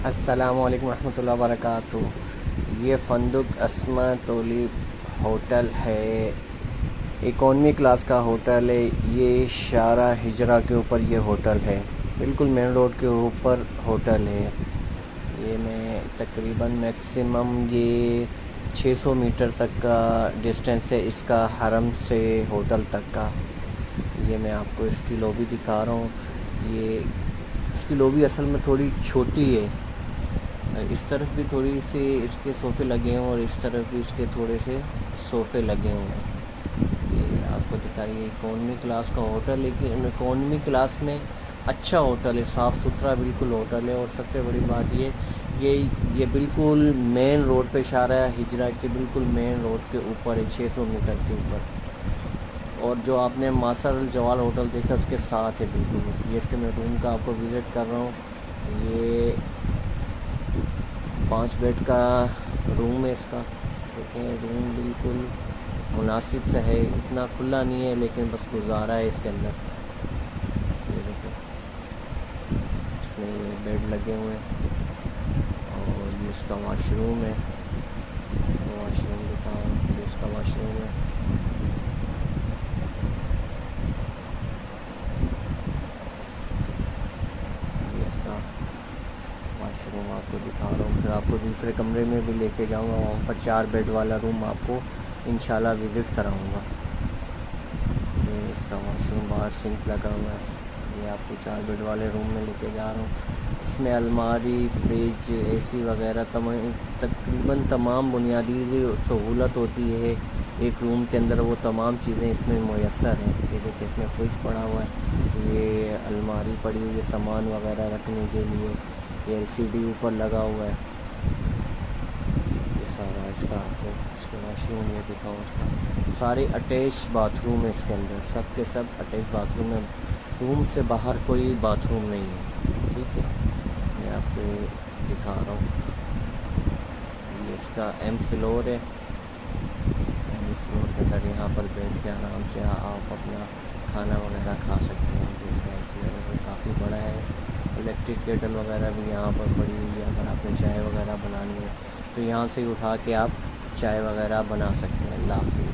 السلام علیکم ورحمۃ اللہ وبرکاتہ۔ یہ فندق اسما تولیب ہوٹل ہے، اکانومی کلاس کا ہوٹل ہے۔ یہ شارع ہجرہ کے اوپر یہ ہوٹل ہے، بالکل مین روڈ کے اوپر ہوٹل ہے۔ یہ میں تقریباً میکسیمم یہ 600 میٹر تک کا ڈسٹینس ہے اس کا حرم سے ہوٹل تک کا۔ یہ میں آپ کو اس کی لوبی دکھا رہا ہوں۔ یہ اس کی لوبی اصل میں تھوڑی چھوٹی ہے، اس طرف بھی تھوڑی سی اس کے صوفے لگے ہیں اور اس طرف بھی اس کے تھوڑے سے صوفے لگے ہوئے ہیں۔ یہ آپ کو دکھا رہی ہے اکانومی کلاس کا ہوٹل، لیکن اکانومی کلاس میں اچھا ہوٹل ہے، صاف ستھرا بالکل ہوٹل ہے۔ اور سب سے بڑی بات یہ بالکل مین روڈ پہ شارع ہجرہ کے بالکل مین روڈ کے اوپر ہے، 600 میٹر کے اوپر۔ اور جو آپ نے ماسر الجوال ہوٹل دیکھا اس کے ساتھ ہے بالکل۔ یہ اس کے میں روم کا آپ کو وزٹ کر رہا ہوں۔ یہ 5 بیڈ کا روم ہے اس کا، دیکھیں روم بالکل مناسب سے ہے، اتنا کھلا نہیں ہے لیکن بس گزارا ہے اس کے اندر۔ یہ دیکھیں اس میں یہ بیڈ لگے ہوئے ہیں اور یہ اس کا واش روم ہے۔ واش روم دکھاؤ، یہ اس کا واش روم ہے۔ یہ اس کا واش روم آپ کو دکھا رہا ہوں، پھر آپ کو دوسرے کمرے میں بھی لے کے جاؤں گا، وہاں پر 4 بیڈ والا روم آپ کو انشاءاللہ وزٹ کراؤں گا۔ یہ اس کا واش روم، باہر سنک لگا ہوا ہے۔ یہ آپ کو 4 بیڈ والے روم میں لے کے جا رہا ہوں۔ اس میں الماری، فریج، اے سی وغیرہ تقریباً تمام بنیادی سہولت ہوتی ہے ایک روم کے اندر، وہ تمام چیزیں اس میں میسر ہیں۔ یہ دیکھیں اس میں فریج پڑا ہوا ہے، یہ الماری پڑی ہوئی ہے سامان وغیرہ رکھنے کے لیے، یہ ایل سی ڈی اوپر لگا ہوا ہے۔ یہ سارا اس کا آپ کو اس کے واش روم یہ دکھاؤ، اس کا سارے اٹیچ باتھ روم ہے اس کے اندر، سب کے سب اٹیچ باتھ روم ہے، روم سے باہر کوئی باتھ روم نہیں ہے، ٹھیک ہے۔ میں آپ کو یہ دکھا رہا ہوں۔ یہ اس کا ایم فلور ہے، ایم فلور کے اندر یہاں پر بیٹھ کے آرام سے آپ اپنا کھانا وغیرہ کھا سکتے ہیں۔ اس کا ایم فلور کافی بڑا ہے، الیکٹرک کیٹل وغیرہ بھی یہاں پر پڑی ہوئی ہے، اگر آپ نے چائے وغیرہ بنانی ہے تو یہاں سے اٹھا کے آپ چائے وغیرہ بنا سکتے ہیں۔ اللہ حافظ۔